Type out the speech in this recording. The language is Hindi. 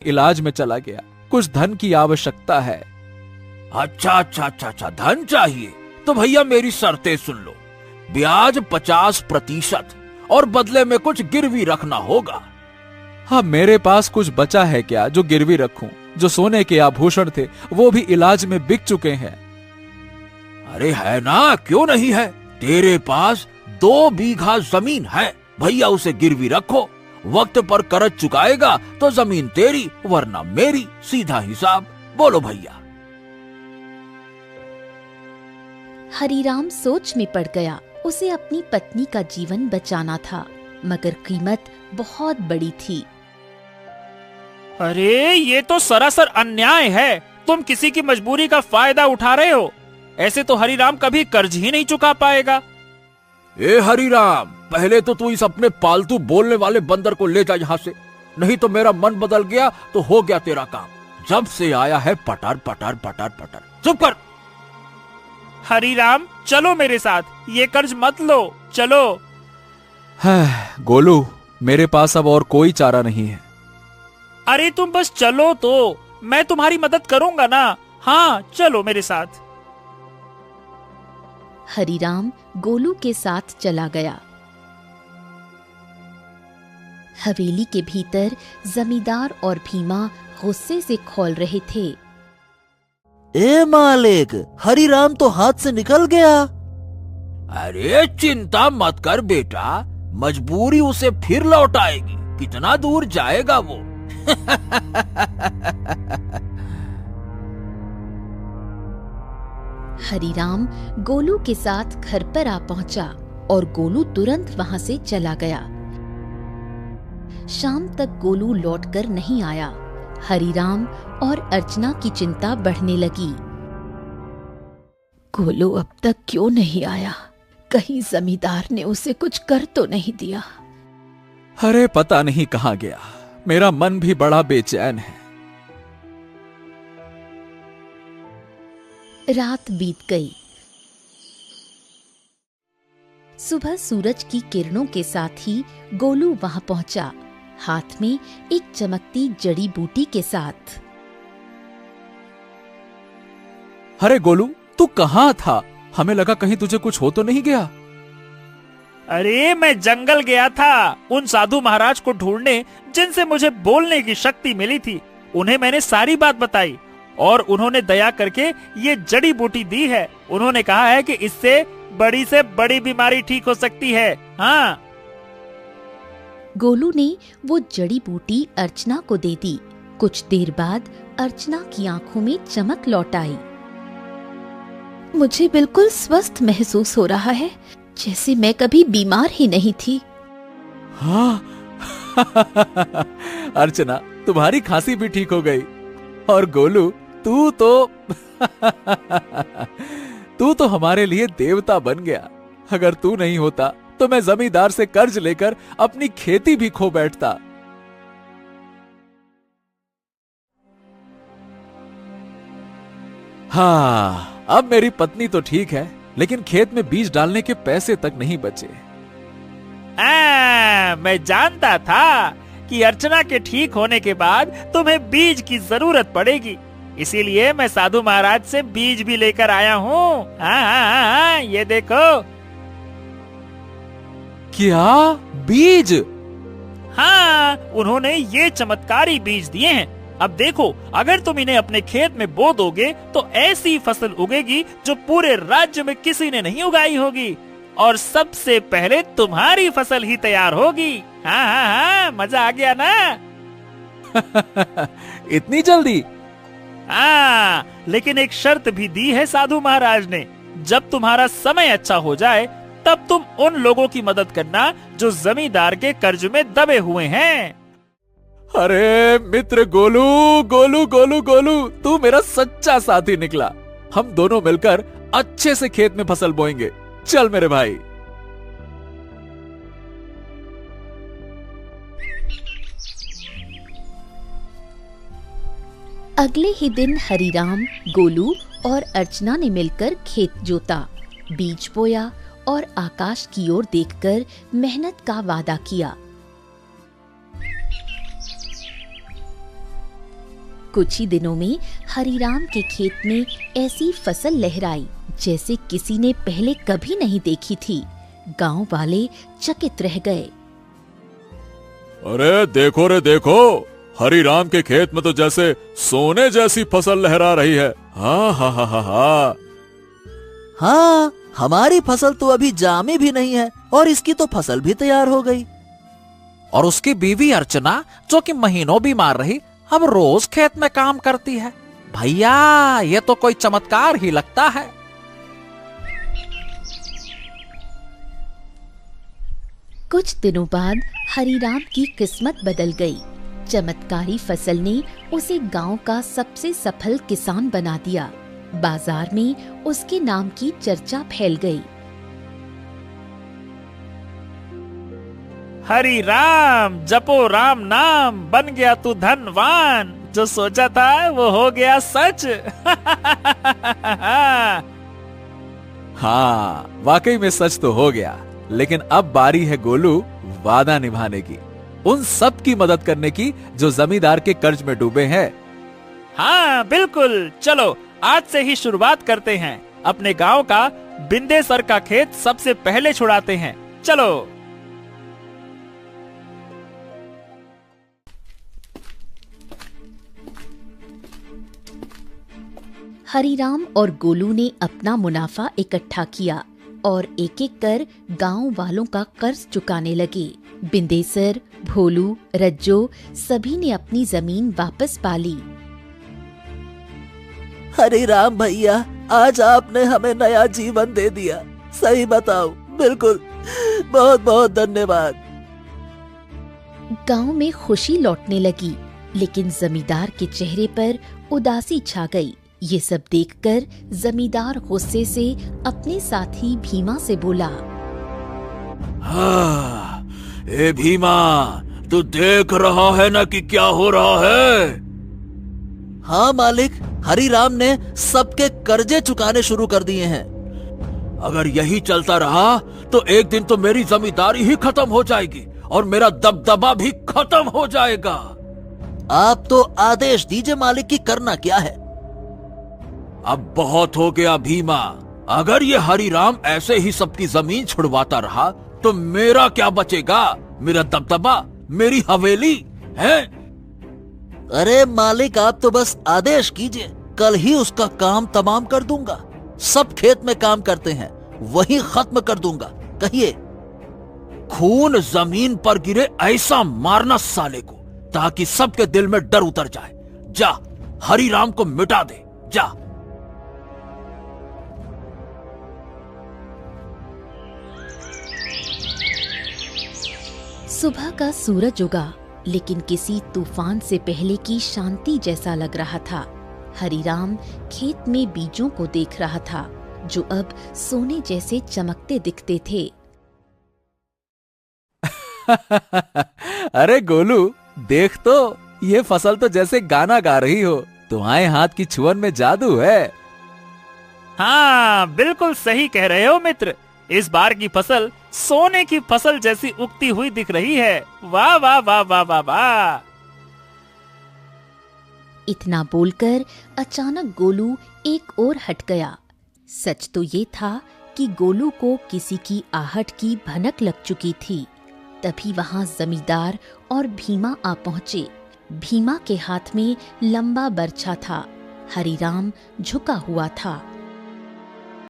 इलाज में चला गया, कुछ धन की आवश्यकता है। अच्छा अच्छा अच्छा अच्छा, धन चाहिए तो भैया मेरी शर्तें सुन लो। ब्याज 50% और बदले में कुछ गिरवी रखना होगा। हाँ, मेरे पास कुछ बचा है क्या जो गिरवी रखूं? जो सोने के आभूषण थे वो भी इलाज में बिक चुके हैं। अरे है ना, क्यों नहीं है? तेरे पास 2 बीघा जमीन है, भैया उसे गिरवी रखो। वक्त पर कर्ज चुकाएगा तो जमीन तेरी वरना मेरी, सीधा हिसाब। बोलो भैया। हरिराम सोच में पड़ गया। उसे अपनी पत्नी का जीवन बचाना था, मगर कीमत बहुत बड़ी थी। अरे ये तो सरासर अन्याय है। तुम किसी की मजबूरी का फायदा उठा रहे हो। ऐसे तो हरिराम कभी कर्ज ही नहीं चुका पाएगा। ए हरिराम, पहले तो तू इस अपने पालतू बोलने वाले बंदर को ले जा यहाँ से, नहीं तो मेरा मन बदल गया तो हो गया तेरा काम। जब से आया है पटर पटर पटर पटर। चुप कर। हरिराम चलो मेरे साथ, ये कर्ज मत लो, चलो। गोलू, मेरे पास अब और कोई चारा नहीं है। अरे तुम बस चलो तो, मैं तुम्हारी मदद करूंगा ना। हाँ चलो मेरे साथ। हरिराम गोलू के साथ चला गया। हवेली के भीतर जमींदार और भीमा गुस्से से खौल रहे थे। ए मालिक, हरिराम तो हाथ से निकल गया। अरे चिंता मत कर बेटा, मजबूरी उसे फिर लौट आएगी। कितना दूर जाएगा वो? हरिराम गोलू के साथ घर पर आ पहुंचा और गोलू तुरंत वहां से चला गया। शाम तक गोलू लौटकर नहीं आया। हरिराम और अर्चना की चिंता बढ़ने लगी। गोलू अब तक क्यों नहीं आया? कहीं जमींदार ने उसे कुछ कर तो नहीं दिया? अरे पता नहीं कहां गया। मेरा मन भी बड़ा बेचैन है। रात बीत गई। सुबह सूरज की किरणों के साथ ही गोलू वहां पहुंचा, हाथ में एक चमकती जड़ी बूटी के साथ। अरे गोलू, तू कहां था? हमें लगा कहीं तुझे कुछ हो तो नहीं गया। अरे मैं जंगल गया था उन साधु महाराज को ढूंढने जिनसे मुझे बोलने की शक्ति मिली थी। उन्हें मैंने सारी बात बताई और उन्होंने दया करके ये जड़ी बूटी दी है। उन्होंने कहा है कि इससे से बड़ी बीमारी ठीक हो सकती है। हाँ। गोलू ने वो जड़ी बूटी अर्चना को दे दी। कुछ देर बाद अर्चना की आंखों में चमक लौट आई। मुझे बिल्कुल स्वस्थ महसूस हो रहा है, जैसे मैं कभी बीमार ही नहीं थी। हाँ। अर्चना, तुम्हारी खांसी भी ठीक हो गई। और गोलू, तू तो हमारे लिए देवता बन गया। अगर तू नहीं होता तो मैं जमींदार से कर्ज लेकर अपनी खेती भी खो बैठता। हाँ, अब मेरी पत्नी तो ठीक है, लेकिन खेत में बीज डालने के पैसे तक नहीं बचे। मैं जानता था कि अर्चना के ठीक होने के बाद तुम्हें बीज की जरूरत पड़ेगी, इसीलिए मैं साधु महाराज से बीज भी लेकर आया हूँ। हाँ, ये देखो। क्या बीज? हाँ, उन्होंने ये चमत्कारी बीज दिए हैं। अब देखो, अगर तुम इन्हें अपने खेत में बो दोगे तो ऐसी फसल उगेगी जो पूरे राज्य में किसी ने नहीं उगाई होगी, और सबसे पहले तुम्हारी फसल ही तैयार होगी। हाँ, मजा आ गया ना? इतनी जल्दी? हाँ, लेकिन एक शर्त भी दी है साधु महाराज ने। जब तुम्हारा समय अच्छा हो जाए तब तुम उन लोगों की मदद करना जो जमींदार के कर्ज में दबे हुए हैं। अरे मित्र गोलू, गोलू गोलू गोलू, तू मेरा सच्चा साथी निकला। हम दोनों मिलकर अच्छे से खेत में फसल बोएंगे। चल मेरे भाई। अगले ही दिन हरिराम, गोलू और अर्चना ने मिलकर खेत जोता, बीज बोया और आकाश की ओर देखकर मेहनत का वादा किया। कुछ ही दिनों में हरिराम के खेत में ऐसी फसल लहराई जैसे किसी ने पहले कभी नहीं देखी थी। गांव वाले चकित रह गए। अरे देखो रे देखो, हरिराम के खेत में तो जैसे सोने जैसी फसल लहरा रही है। हाँ हाँ हाँ हाँ हाँ। हाँ, हमारी फसल तो अभी जामी भी नहीं है और इसकी तो फसल भी तैयार हो गई। और उसकी बीवी अर्चना, जो कि महीनों बीमार रही, अब रोज खेत में काम करती है। भैया, ये तो कोई चमत्कार ही लगता है। कुछ दिनों बाद हरिराम की किस्मत बदल गई। चमत्कारी फसल ने उसे गांव का सबसे सफल किसान बना दिया। बाजार में उसके नाम की चर्चा फैल गई। हरि राम जपो राम नाम, बन गया तू धनवान। जो सोचा था वो हो गया सच। हाँ, वाकई में सच तो हो गया। लेकिन अब बारी है गोलू वादा निभाने की, उन सब की मदद करने की जो जमींदार के कर्ज में डूबे हैं। हाँ बिल्कुल, चलो आज से ही शुरुआत करते हैं। अपने गांव का बिंदेसर का खेत सबसे पहले छुड़ाते हैं। चलो। हरिराम और गोलू ने अपना मुनाफा इकट्ठा किया और एक एक कर गांव वालों का कर्ज चुकाने लगे। बिंदेसर, भोलू, रज्जो सभी ने अपनी जमीन वापस पा ली। हरिराम भैया, आज आपने हमें नया जीवन दे दिया। सही बताओ, बिल्कुल, बहुत बहुत धन्यवाद। गांव में खुशी लौटने लगी, लेकिन जमींदार के चेहरे पर उदासी छा गई। ये सब देखकर जमींदार गुस्से से अपने साथी भीमा से बोला, हाँ, ए भीमा, तू देख रहा है ना कि क्या हो रहा है? हाँ मालिक, हरिराम ने सबके कर्जे चुकाने शुरू कर दिए हैं। अगर यही चलता रहा तो एक दिन तो मेरी जमींदारी ही खत्म हो जाएगी और मेरा दबदबा भी खत्म हो जाएगा। आप तो आदेश दीजिए मालिक की करना क्या है। अब बहुत हो गया भीमा। अगर ये हरिराम ऐसे ही सबकी जमीन छुड़वाता रहा तो मेरा क्या बचेगा? मेरा दबदबा, मेरी हवेली है। अरे मालिक, आप तो बस आदेश कीजिए, कल ही उसका काम तमाम कर दूंगा। सब खेत में काम करते हैं, वही खत्म कर दूंगा। कहिए। खून जमीन पर गिरे ऐसा मारना साले को, ताकि सबके दिल में डर उतर जाए। जा, हरिराम को मिटा दे, जा। सुबह का सूरज उगा, लेकिन किसी तूफान से पहले की शांति जैसा लग रहा था। हरिराम खेत में बीजों को देख रहा था, जो अब सोने जैसे चमकते दिखते थे। अरे गोलू, देख तो, ये फसल तो जैसे गाना गा रही हो। तुम्हारे हाथ की छुअन में जादू है। हाँ बिल्कुल सही कह रहे हो मित्र। इस बार की फसल सोने की फसल जैसी उगती हुई दिख रही है। वाह वाह वाह वाह वाह वाह। इतना बोलकर अचानक गोलू एक ओर हट गया। सच तो ये था कि गोलू को किसी की आहट की भनक लग चुकी थी। तभी वहां जमींदार और भीमा आ पहुंचे। भीमा के हाथ में लंबा बर्छा था। हरिराम झुका हुआ था।